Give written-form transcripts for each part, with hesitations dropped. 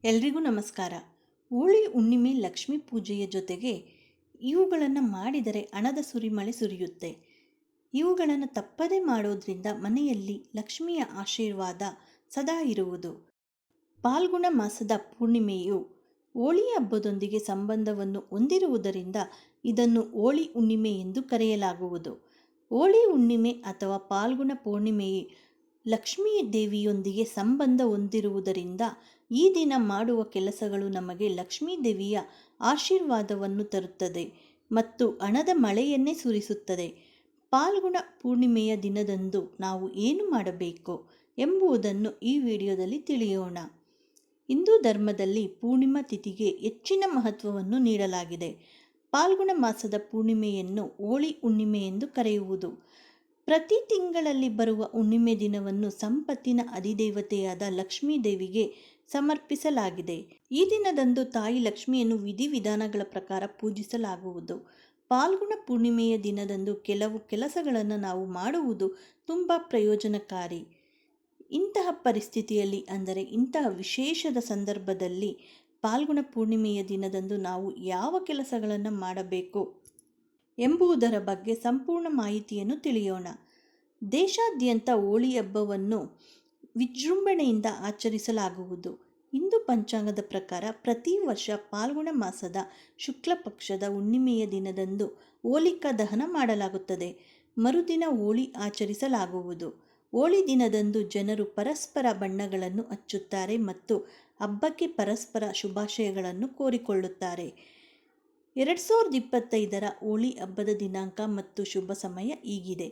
ಎಲ್ರಿಗೂ ನಮಸ್ಕಾರ. ಹೋಳಿ ಹುಣ್ಣಿಮೆ ಲಕ್ಷ್ಮೀ ಪೂಜೆಯ ಜೊತೆಗೆ ಇವುಗಳನ್ನು ಮಾಡಿದರೆ ಹಣದ ಸುರಿಮಳೆ ಸುರಿಯುತ್ತೆ. ಇವುಗಳನ್ನು ತಪ್ಪದೇ ಮಾಡೋದ್ರಿಂದ ಮನೆಯಲ್ಲಿ ಲಕ್ಷ್ಮಿಯ ಆಶೀರ್ವಾದ ಸದಾ ಇರುವುದು. ಫಾಲ್ಗುಣ ಮಾಸದ ಪೂರ್ಣಿಮೆಯು ಹೋಳಿ ಹಬ್ಬದೊಂದಿಗೆ ಸಂಬಂಧವನ್ನು ಹೊಂದಿರುವುದರಿಂದ ಇದನ್ನು ಹೋಳಿ ಹುಣ್ಣಿಮೆ ಎಂದು ಕರೆಯಲಾಗುವುದು. ಹೋಳಿ ಹುಣ್ಣಿಮೆ ಅಥವಾ ಫಾಲ್ಗುಣ ಪೂರ್ಣಿಮೆಯು ಲಕ್ಷ್ಮೀ ದೇವಿಯೊಂದಿಗೆ ಸಂಬಂಧ ಹೊಂದಿರುವುದರಿಂದ ಈ ದಿನ ಮಾಡುವ ಕೆಲಸಗಳು ನಮಗೆ ಲಕ್ಷ್ಮೀ ದೇವಿಯ ಆಶೀರ್ವಾದವನ್ನು ತರುತ್ತದೆ ಮತ್ತು ಹಣದ ಮಳೆಯನ್ನೇ ಸುರಿಸುತ್ತದೆ. ಫಾಲ್ಗುಣ ಪೂರ್ಣಿಮೆಯ ದಿನದಂದು ನಾವು ಏನು ಮಾಡಬೇಕು ಎಂಬುದನ್ನು ಈ ವಿಡಿಯೋದಲ್ಲಿ ತಿಳಿಯೋಣ. ಹಿಂದೂ ಧರ್ಮದಲ್ಲಿ ಪೂರ್ಣಿಮಾ ತಿಥಿಗೆ ಹೆಚ್ಚಿನ ಮಹತ್ವವನ್ನು ನೀಡಲಾಗಿದೆ. ಫಾಲ್ಗುಣ ಮಾಸದ ಪೂರ್ಣಿಮೆಯನ್ನು ಹೋಳಿ ಹುಣ್ಣಿಮೆ ಎಂದು ಕರೆಯುವುದು. ಪ್ರತಿ ತಿಂಗಳಲ್ಲಿ ಬರುವ ಹುಣ್ಣಿಮೆ ದಿನವನ್ನು ಸಂಪತ್ತಿನ ಅಧಿದೇವತೆಯಾದ ಲಕ್ಷ್ಮೀ ದೇವಿಗೆ ಸಮರ್ಪಿಸಲಾಗಿದೆ. ಈ ದಿನದಂದು ತಾಯಿ ಲಕ್ಷ್ಮಿಯನ್ನು ವಿಧಿವಿಧಾನಗಳ ಪ್ರಕಾರ ಪೂಜಿಸಲಾಗುವುದು. ಫಾಲ್ಗುಣ ಪೂರ್ಣಿಮೆಯ ದಿನದಂದು ಕೆಲವು ಕೆಲಸಗಳನ್ನು ನಾವು ಮಾಡುವುದು ತುಂಬ ಪ್ರಯೋಜನಕಾರಿ. ಇಂತಹ ಪರಿಸ್ಥಿತಿಯಲ್ಲಿ, ಅಂದರೆ ಇಂತಹ ವಿಶೇಷದ ಸಂದರ್ಭದಲ್ಲಿ ಫಾಲ್ಗುಣ ಪೂರ್ಣಿಮೆಯ ದಿನದಂದು ನಾವು ಯಾವ ಕೆಲಸಗಳನ್ನು ಮಾಡಬೇಕು ಎಂಬುದರ ಬಗ್ಗೆ ಸಂಪೂರ್ಣ ಮಾಹಿತಿಯನ್ನು ತಿಳಿಯೋಣ. ದೇಶಾದ್ಯಂತ ಹೋಳಿ ಹಬ್ಬವನ್ನು ವಿಜೃಂಭಣೆಯಿಂದ ಆಚರಿಸಲಾಗುವುದು. ಹಿಂದೂ ಪಂಚಾಂಗದ ಪ್ರಕಾರ ಪ್ರತಿ ವರ್ಷ ಫಾಲ್ಗುಣ ಮಾಸದ ಶುಕ್ಲ ಪಕ್ಷದ ಹುಣ್ಣಿಮೆಯ ದಿನದಂದು ಹೋಲಿಕಾ ದಹನ ಮಾಡಲಾಗುತ್ತದೆ. ಮರುದಿನ ಹೋಳಿ ಆಚರಿಸಲಾಗುವುದು. ಹೋಳಿ ದಿನದಂದು ಜನರು ಪರಸ್ಪರ ಬಣ್ಣಗಳನ್ನು ಹಚ್ಚುತ್ತಾರೆ ಮತ್ತು ಹಬ್ಬಕ್ಕೆ ಪರಸ್ಪರ ಶುಭಾಶಯಗಳನ್ನು ಕೋರಿಕೊಳ್ಳುತ್ತಾರೆ. 2025ರ ಹೋಳಿ ಹಬ್ಬದ ದಿನಾಂಕ ಮತ್ತು ಶುಭ ಸಮಯ ಹೀಗಿದೆ.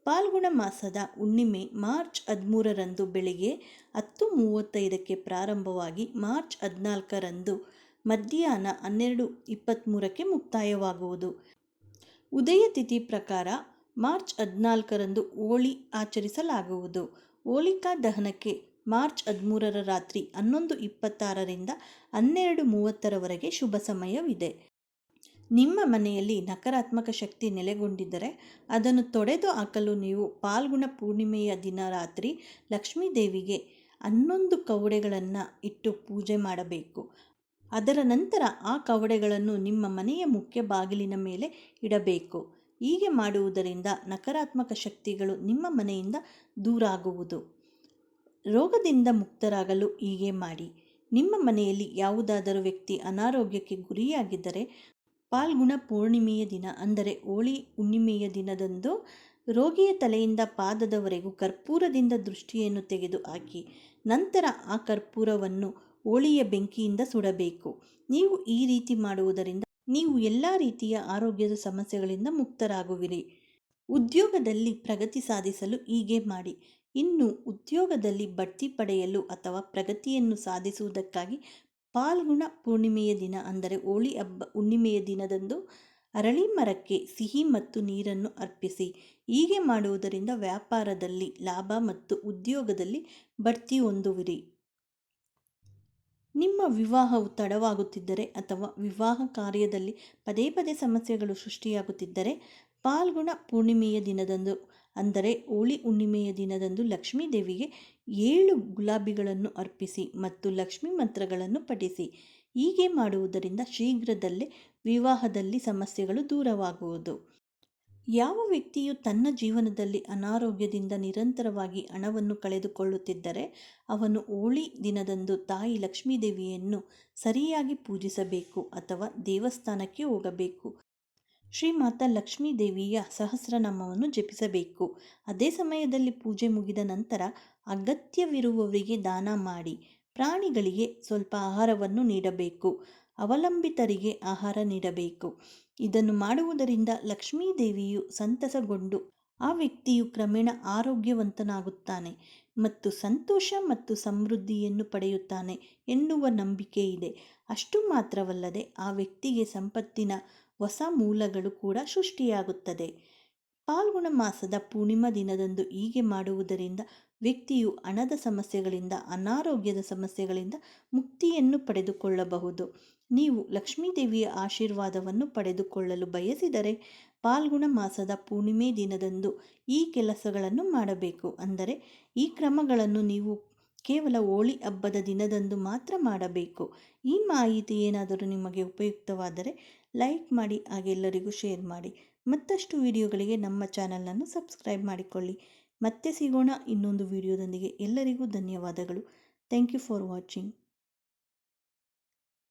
ಫಾಲ್ಗುಣ ಮಾಸದ ಹುಣ್ಣಿಮೆ ಮಾರ್ಚ್ 13ರಂದು ಬೆಳಿಗ್ಗೆ 10:35ಕ್ಕೆ ಪ್ರಾರಂಭವಾಗಿ ಮಾರ್ಚ್ 14ರಂದು ಮಧ್ಯಾಹ್ನ 12:23ಕ್ಕೆ ಮುಕ್ತಾಯವಾಗುವುದು. ಉದಯ ತಿಥಿ ಪ್ರಕಾರ ಮಾರ್ಚ್ 14ರಂದು ಹೋಳಿ ಆಚರಿಸಲಾಗುವುದು. ಹೋಲಿಕಾ ದಹನಕ್ಕೆ ಮಾರ್ಚ್ 13ರ ರಾತ್ರಿ 11:26ರಿಂದ 12:30ರವರೆಗೆ ಶುಭ ಸಮಯವಿದೆ. ನಿಮ್ಮ ಮನೆಯಲ್ಲಿ ನಕಾರಾತ್ಮಕ ಶಕ್ತಿ ನೆಲೆಗೊಂಡಿದ್ದರೆ ಅದನ್ನು ತೊಡೆದು ಹಾಕಲು ನೀವು ಫಾಲ್ಗುಣ ಪೂರ್ಣಿಮೆಯ ದಿನ ರಾತ್ರಿ ಲಕ್ಷ್ಮೀ ದೇವಿಗೆ 11 ಕವಡೆಗಳನ್ನು ಇಟ್ಟು ಪೂಜೆ ಮಾಡಬೇಕು. ಅದರ ನಂತರ ಆ ಕವಡೆಗಳನ್ನು ನಿಮ್ಮ ಮನೆಯ ಮುಖ್ಯ ಬಾಗಿಲಿನ ಮೇಲೆ ಇಡಬೇಕು. ಹೀಗೆ ಮಾಡುವುದರಿಂದ ನಕಾರಾತ್ಮಕ ಶಕ್ತಿಗಳು ನಿಮ್ಮ ಮನೆಯಿಂದ ದೂರಾಗುವುದು. ರೋಗದಿಂದ ಮುಕ್ತರಾಗಲು ಹೀಗೆ ಮಾಡಿ. ನಿಮ್ಮ ಮನೆಯಲ್ಲಿ ಯಾವುದಾದರೂ ವ್ಯಕ್ತಿ ಅನಾರೋಗ್ಯಕ್ಕೆ ಗುರಿಯಾಗಿದ್ದರೆ ಫಾಲ್ಗುಣ ಪೂರ್ಣಿಮೆಯ ದಿನ, ಅಂದರೆ ಹೋಳಿ ಹುಣ್ಣಿಮೆಯ ದಿನದಂದು ರೋಗಿಯ ತಲೆಯಿಂದ ಪಾದದವರೆಗೂ ಕರ್ಪೂರದಿಂದ ದೃಷ್ಟಿಯನ್ನು ತೆಗೆದು ಹಾಕಿ ನಂತರ ಆ ಕರ್ಪೂರವನ್ನು ಹೋಳಿಯ ಬೆಂಕಿಯಿಂದ ಸುಡಬೇಕು. ನೀವು ಈ ರೀತಿ ಮಾಡುವುದರಿಂದ ನೀವು ಎಲ್ಲ ರೀತಿಯ ಆರೋಗ್ಯದ ಸಮಸ್ಯೆಗಳಿಂದ ಮುಕ್ತರಾಗುವಿರಿ. ಉದ್ಯೋಗದಲ್ಲಿ ಪ್ರಗತಿ ಸಾಧಿಸಲು ಹೀಗೆ ಮಾಡಿ. ಇನ್ನು ಉದ್ಯೋಗದಲ್ಲಿ ಬಡ್ತಿ ಪಡೆಯಲು ಅಥವಾ ಪ್ರಗತಿಯನ್ನು ಸಾಧಿಸುವುದಕ್ಕಾಗಿ ಫಾಲ್ಗುಣ ಪೂರ್ಣಿಮೆಯ ದಿನ, ಅಂದರೆ ಹೋಳಿ ಹುಣ್ಣಿಮೆಯ ದಿನದಂದು ಅರಳಿ ಮರಕ್ಕೆ ಸಿಹಿ ಮತ್ತು ನೀರನ್ನು ಅರ್ಪಿಸಿ. ಹೀಗೆ ಮಾಡುವುದರಿಂದ ವ್ಯಾಪಾರದಲ್ಲಿ ಲಾಭ ಮತ್ತು ಉದ್ಯೋಗದಲ್ಲಿ ಬಡ್ತಿ ಹೊಂದುವಿರಿ. ನಿಮ್ಮ ವಿವಾಹವು ತಡವಾಗುತ್ತಿದ್ದರೆ ಅಥವಾ ವಿವಾಹ ಕಾರ್ಯದಲ್ಲಿ ಪದೇ ಪದೇ ಸಮಸ್ಯೆಗಳು ಸೃಷ್ಟಿಯಾಗುತ್ತಿದ್ದರೆ ಫಾಲ್ಗುಣ ಪೂರ್ಣಿಮೆಯ ದಿನದಂದು, ಅಂದರೆ ಹೋಳಿ ಹುಣ್ಣಿಮೆಯ ದಿನದಂದು ಲಕ್ಷ್ಮೀ ದೇವಿಗೆ 7 ಗುಲಾಬಿಗಳನ್ನು ಅರ್ಪಿಸಿ ಮತ್ತು ಲಕ್ಷ್ಮೀ ಮಂತ್ರಗಳನ್ನು ಪಠಿಸಿ. ಹೀಗೆ ಮಾಡುವುದರಿಂದ ಶೀಘ್ರದಲ್ಲೇ ವಿವಾಹದಲ್ಲಿ ಸಮಸ್ಯೆಗಳು ದೂರವಾಗುವುದು. ಯಾವ ವ್ಯಕ್ತಿಯು ತನ್ನ ಜೀವನದಲ್ಲಿ ಅನಾರೋಗ್ಯದಿಂದ ನಿರಂತರವಾಗಿ ಹಣವನ್ನು ಕಳೆದುಕೊಳ್ಳುತ್ತಿದ್ದರೆ ಅವನು ಹೋಳಿ ದಿನದಂದು ತಾಯಿ ಲಕ್ಷ್ಮೀ ದೇವಿಯನ್ನು ಸರಿಯಾಗಿ ಪೂಜಿಸಬೇಕು ಅಥವಾ ದೇವಸ್ಥಾನಕ್ಕೆ ಹೋಗಬೇಕು. ಶ್ರೀಮಾತಾ ಲಕ್ಷ್ಮೀ ದೇವಿಯ ಸಹಸ್ರನಾಮವನ್ನು ಜಪಿಸಬೇಕು. ಅದೇ ಸಮಯದಲ್ಲಿ ಪೂಜೆ ಮುಗಿದ ನಂತರ ಅಗತ್ಯವಿರುವವರಿಗೆ ದಾನ ಮಾಡಿ. ಪ್ರಾಣಿಗಳಿಗೆ ಸ್ವಲ್ಪ ಆಹಾರವನ್ನು ನೀಡಬೇಕು. ಅವಲಂಬಿತರಿಗೆ ಆಹಾರ ನೀಡಬೇಕು. ಇದನ್ನು ಮಾಡುವುದರಿಂದ ಲಕ್ಷ್ಮೀ ದೇವಿಯು ಸಂತಸಗೊಂಡು ಆ ವ್ಯಕ್ತಿಯು ಕ್ರಮೇಣ ಆರೋಗ್ಯವಂತನಾಗುತ್ತಾನೆ ಮತ್ತು ಸಂತೋಷ ಮತ್ತು ಸಮೃದ್ಧಿಯನ್ನು ಪಡೆಯುತ್ತಾನೆ ಎನ್ನುವ ನಂಬಿಕೆ ಇದೆ. ಅಷ್ಟು ಮಾತ್ರವಲ್ಲದೆ ಆ ವ್ಯಕ್ತಿಗೆ ಸಂಪತ್ತಿನ ಹೊಸ ಮೂಲಗಳು ಕೂಡ ಸೃಷ್ಟಿಯಾಗುತ್ತದೆ. ಫಾಲ್ಗುಣ ಮಾಸದ ಪೂರ್ಣಿಮಾ ದಿನದಂದು ಹೀಗೆ ಮಾಡುವುದರಿಂದ ವ್ಯಕ್ತಿಯು ಹಣದ ಸಮಸ್ಯೆಗಳಿಂದ, ಅನಾರೋಗ್ಯದ ಸಮಸ್ಯೆಗಳಿಂದ ಮುಕ್ತಿಯನ್ನು ಪಡೆದುಕೊಳ್ಳಬಹುದು. ನೀವು ಲಕ್ಷ್ಮೀ ದೇವಿಯ ಆಶೀರ್ವಾದವನ್ನು ಪಡೆದುಕೊಳ್ಳಲು ಬಯಸಿದರೆ ಫಾಲ್ಗುಣ ಮಾಸದ ಪೂರ್ಣಿಮೆ ದಿನದಂದು ಈ ಕೆಲಸಗಳನ್ನು ಮಾಡಬೇಕು. ಅಂದರೆ ಈ ಕ್ರಮಗಳನ್ನು ನೀವು ಕೇವಲ ಹೋಳಿ ಹಬ್ಬದ ದಿನದಂದು ಮಾತ್ರ ಮಾಡಬೇಕು. ಈ ಮಾಹಿತಿ ಏನಾದರೂ ನಿಮಗೆ ಉಪಯುಕ್ತವಾದರೆ ಲೈಕ್ ಮಾಡಿ, ಹಾಗೆ ಎಲ್ಲರಿಗೂ ಶೇರ್ ಮಾಡಿ. ಮತ್ತಷ್ಟು ವಿಡಿಯೋಗಳಿಗೆ ನಮ್ಮ ಚಾನಲನ್ನು ಸಬ್ಸ್ಕ್ರೈಬ್ ಮಾಡಿಕೊಳ್ಳಿ. ಮತ್ತೆ ಸಿಗೋಣ ಇನ್ನೊಂದು ವಿಡಿಯೋದೊಂದಿಗೆ. ಎಲ್ಲರಿಗೂ ಧನ್ಯವಾದಗಳು. Thank you for watching.